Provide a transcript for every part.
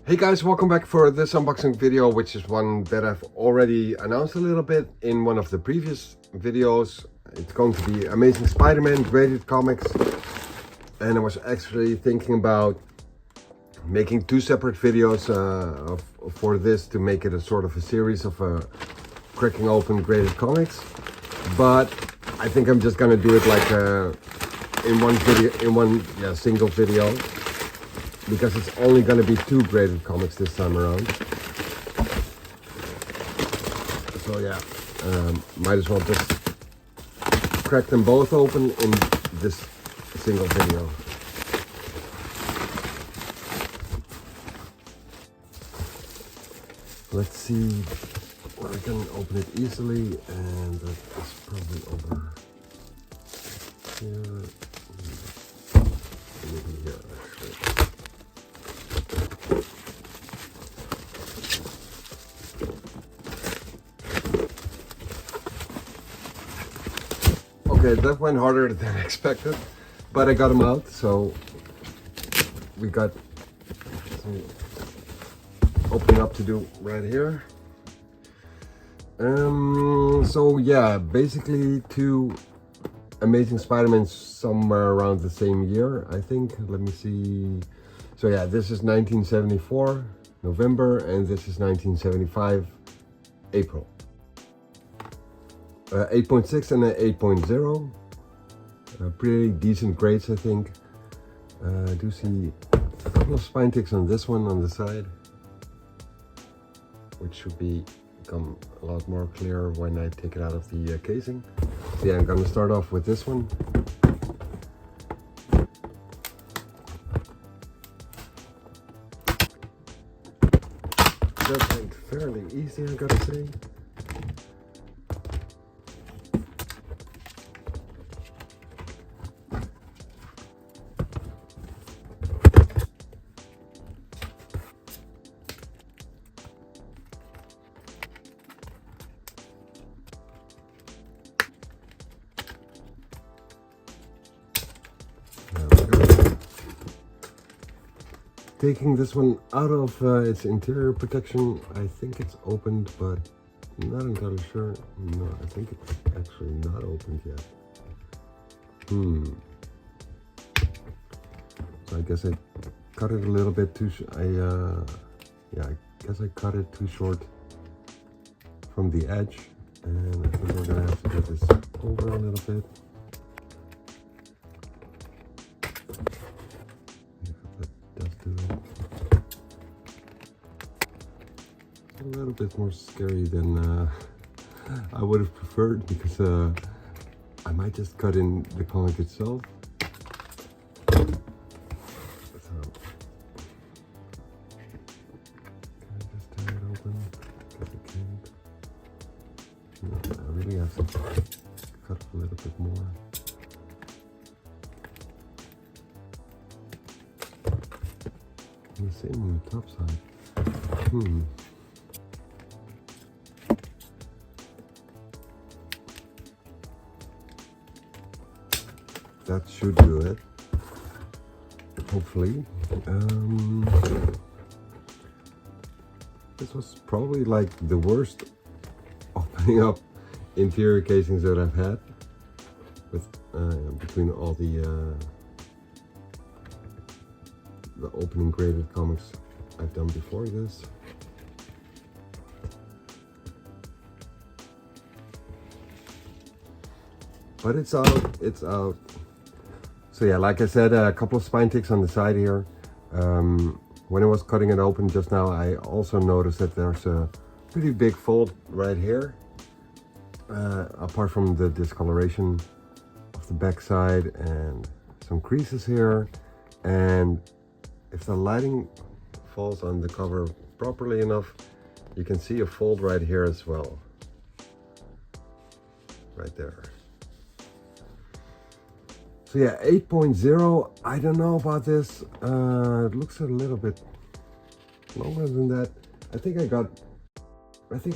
Hey guys, welcome back for this unboxing video, which is one that I've already announced a little bit in one of the previous videos. It's going to be Amazing Spider-Man graded comics, and I was actually thinking about making two separate videos for this to make it a sort of a series of cracking open graded comics, but I think I'm just gonna do it like in one video, single video, because it's only going to be two graded comics this time around. So yeah, might as well just crack them both open in this single video. Let's see where I can open it easily, and that is probably over here. Maybe here actually. Okay, that went harder than expected, but I got them out, so we got some opening up to do right here. So yeah, basically two Amazing Spider-Man somewhere around the same year, I think. Let me see. So yeah, this is 1974 November, and this is 1975 April. 8.6 and an 8.0. Pretty decent grades, I think. I do see a couple of spine ticks on this one on the side, which should become a lot more clear when I take it out of the casing. So yeah, I'm gonna start off with this one. That went fairly easy, I gotta say. Taking this one out of its interior protection, I think it's opened, but I'm not entirely sure. No, I think it's actually not opened yet. So I guess I cut it a little bit too. I guess I cut it too short from the edge, and I think we're gonna have to get this over a little bit. A little bit more scary than I would have preferred, because I might just cut in the comic itself. So, can I just tear it open? Because I can't. No, I really have to cut a little bit more. And the same on the top side. That should do it, hopefully. This was probably like the worst opening up interior casings that I've had, with between all the opening graded comics I've done before this. But it's out, it's out. So yeah, like I said, a couple of spine ticks on the side here. When I was cutting it open just now, I also noticed that there's a pretty big fold right here. Apart from the discoloration of the back side, and some creases here. And if the lighting falls on the cover properly enough, you can see a fold right here as well. Right there. So yeah, 8.0, I don't know about this. It looks a little bit longer than that. I think I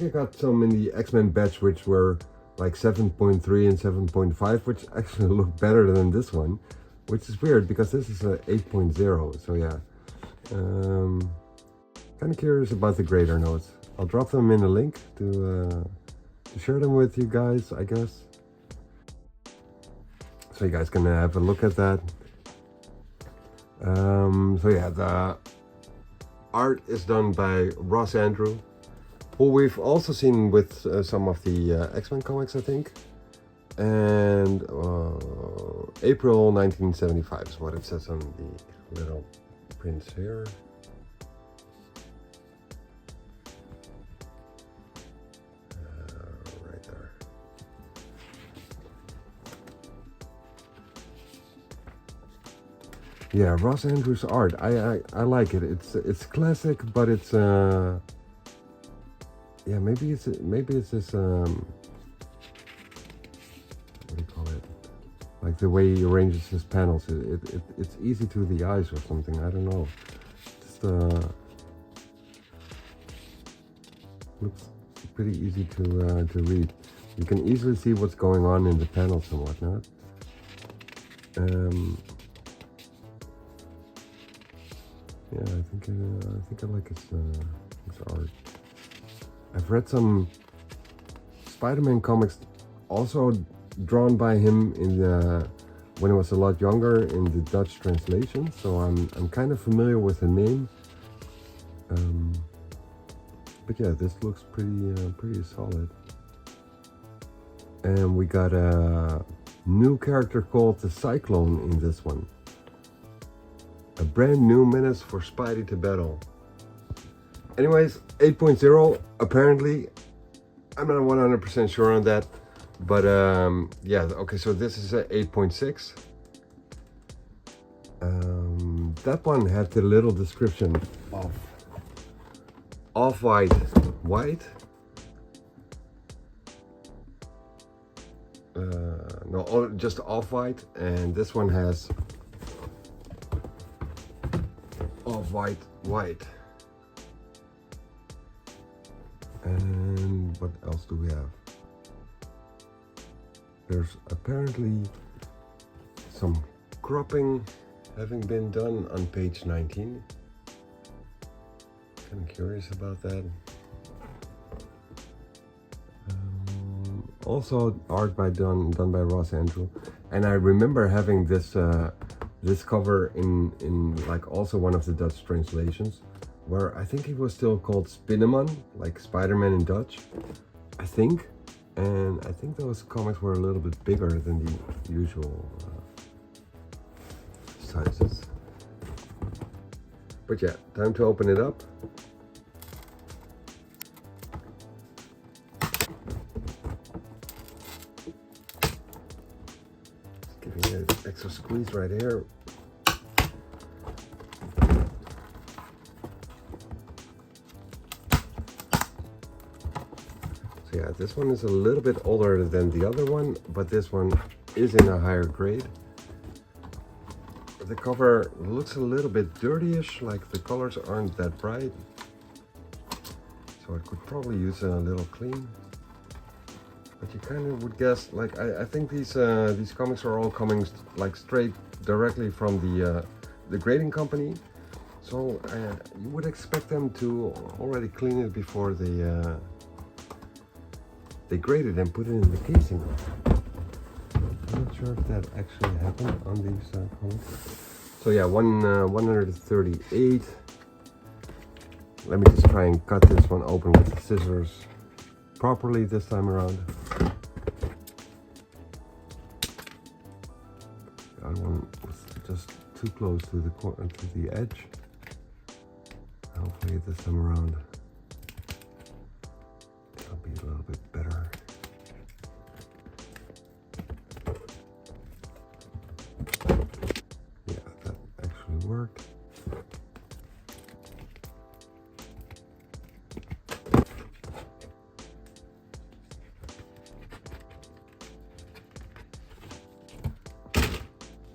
got some in the X-Men batch which were like 7.3 and 7.5, which actually look better than this one, which is weird because this is a 8.0. So yeah, Kind of curious about the grader notes. I'll drop them in a link to share them with you guys, I guess. So you guys can have a look at that. So yeah, the art is done by Ross Andrew, who we've also seen with some of the X-Men comics, I think. And April 1975 is what it says on the little prints here. Right there. Yeah, Ross Andrews' art. I like it. It's classic, but it's yeah, maybe it's this what do you call it? Like the way he arranges his panels. It's easy to the eyes or something. I don't know. Just looks pretty easy to read. You can easily see what's going on in the panels and whatnot. Yeah, I think I like his art. I've read some Spider-Man comics also drawn by him in the when he was a lot younger in the Dutch translation, so I'm kind of familiar with the name. But yeah, this looks pretty solid. And we got a new character called the Cyclone in this one. A brand new menace for Spidey to battle. Anyways, 8.0 apparently. I'm not 100% sure on that, but yeah. Okay, so this is a 8.6. That one had the little description of off-white, white. No, just off-white, and this one has off-white, white. And what else do we have? There's apparently some cropping having been done on page 19. Kind of curious about that. Also art done by Ross Andrew, and I remember having this this cover in like also one of the Dutch translations, where I think it was still called Spinneman, like Spider-Man in Dutch, I think. And I think those comics were a little bit bigger than the usual sizes. But yeah, time to open it up. Just giving it an extra squeeze right here. Yeah, this one is a little bit older than the other one, but this one is in a higher grade. The cover looks a little bit dirtyish, like the colors aren't that bright. So it could probably use a little clean. But you kind of would guess, like I think these comics are all coming like straight directly from the grading company. So you would expect them to already clean it before they grade it and put it in the casing. I'm not sure if that actually happened on these comics. So yeah, 138. Let me just try and cut this one open with the scissors properly this time around. The other one was just too close to the edge. Hopefully this time around it'll be a little bit better. Yeah, that actually worked.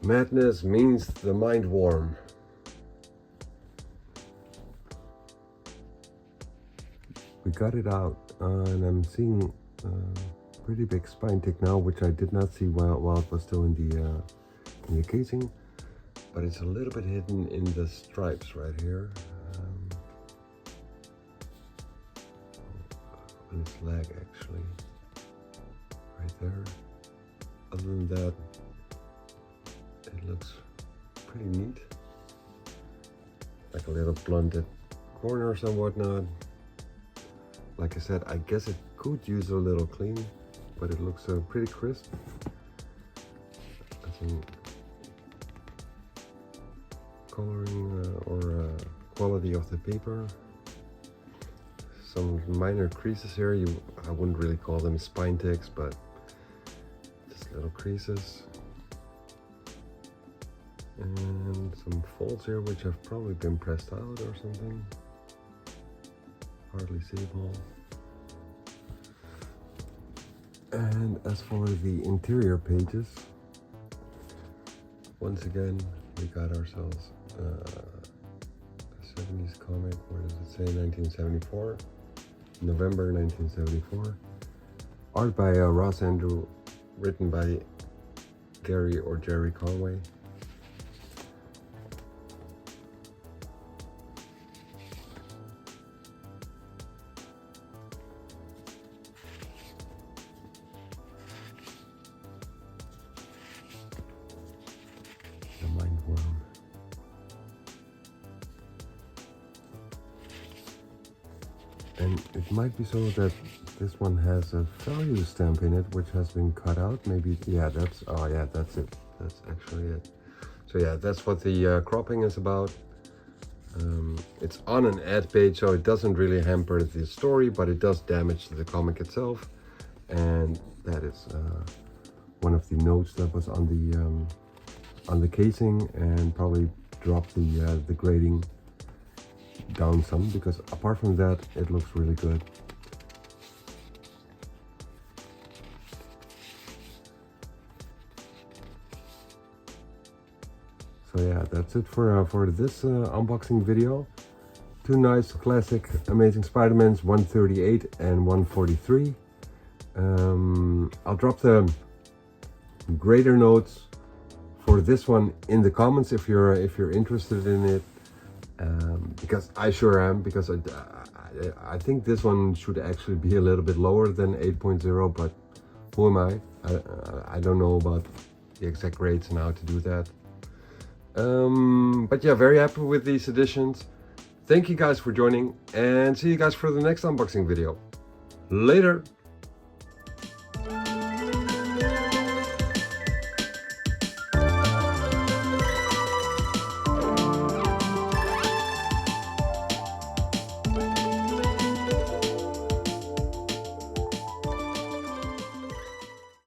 Madness means the mind worm. We got it out, and I'm seeing pretty big spine tick now, which I did not see while it was still in the casing, but it's a little bit hidden in the stripes right here. flag actually, right there. Other than that, it looks pretty neat. Like a little blunted corners and whatnot. Like I said, I guess it could use a little clean, but it looks pretty crisp. I think coloring or quality of the paper. Some minor creases here. I wouldn't really call them spine ticks, but just little creases. And some folds here which have probably been pressed out or something. Hardly seeable. And as for the interior pages, once again we got ourselves a 70s comic. Where does it say? 1974, November 1974. Art by Ross Andrew, written by Gary or Jerry Conway. Mindworm. And it might be so that this one has a value stamp in it which has been cut out. Maybe, yeah, that's, oh yeah, that's it. That's actually it. So yeah, that's what the cropping is about. It's on an ad page, so it doesn't really hamper the story, but it does damage the comic itself. And that is one of the notes that was on the casing, and probably drop the grading down some, because apart from that it looks really good. So yeah, that's it for this unboxing video. Two nice classic Amazing Spider-Mans, 138 and 143. I'll drop the grader notes for this one in the comments if you're interested in it, because I sure am, because I think this one should actually be a little bit lower than 8.0, but who am I don't know about the exact grades and how to do that. But yeah, very happy with these editions. Thank you guys for joining, and see you guys for the next unboxing video. Later.